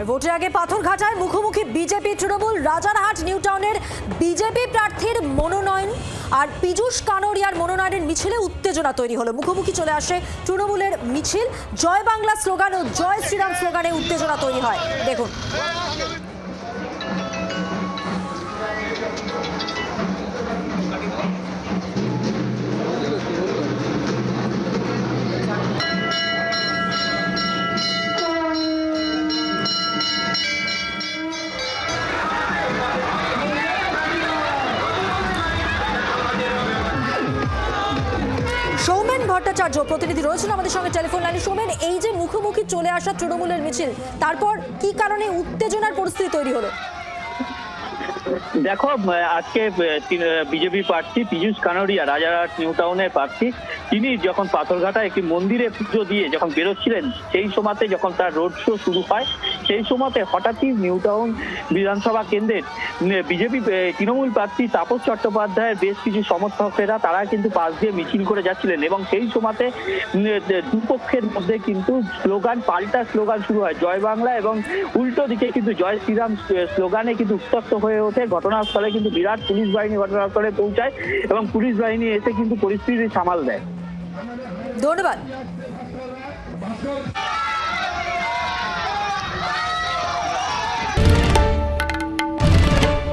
আর ভোটের আগে পাথরঘাটায় মুখোমুখি বিজেপি তৃণমূল। রাজারহাট নিউ টাউনের বিজেপি প্রার্থীর মনোনয়ন আর পীযূষ কানোরিয়ার মনোনয়নের মিছিলে উত্তেজনা তৈরি হলো। মুখোমুখি চলে আসে তৃণমূলের মিছিল। জয় বাংলা স্লোগান ও জয় শ্রীরাম স্লোগানে উত্তেজনা তৈরি হয়। দেখুন। সৌমেন ভট্টাচার্য প্রতিনিধি রয়েছেন আমাদের সঙ্গে টেলিফোন লাইনে। সৌমেন, এই যে মুখোমুখি চলে আসা তৃণমূলের মিছিল, তারপর কি কারণে উত্তেজনার পরিস্থিতি তৈরি হলো? দেখো, আজকে বিজেপি প্রার্থী পীযূষ কানোরিয়া, রাজারহাট নিউ টাউনের প্রার্থী, তিনি যখন পাথরঘাটা একটি মন্দিরে পুজো দিয়ে যখন বেরোচ্ছিলেন, সেই সময়তে যখন তার রোড শো শুরু হয়, সেই সময়তে হঠাৎই নিউ টাউন বিধানসভা কেন্দ্রের বিজেপি তৃণমূল প্রার্থী তাপস চট্টোপাধ্যায়ের বেশ কিছু সমর্থকেরা তারা কিন্তু পাশ দিয়ে মিছিল করে যাচ্ছিলেন এবং সেই সময়তে দুপক্ষের মধ্যে কিন্তু পাল্টা স্লোগান শুরু হয়, জয় বাংলা, এবং উল্টো দিকে কিন্তু জয় শ্রীরাম স্লোগানে কিন্তু উত্তপ্ত হয়ে ওঠে। ঘটনাস্থলে কিন্তু বিরাট পুলিশ বাহিনী ঘটনাস্থলে পৌঁছায় এবং পুলিশ বাহিনী এসে কিন্তু পরিস্থিতি সামাল দেয়। ধন্যবাদ।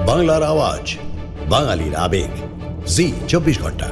বাংলার আওয়াজ, বাঙালির আবেগ, জি 24 ঘন্টা।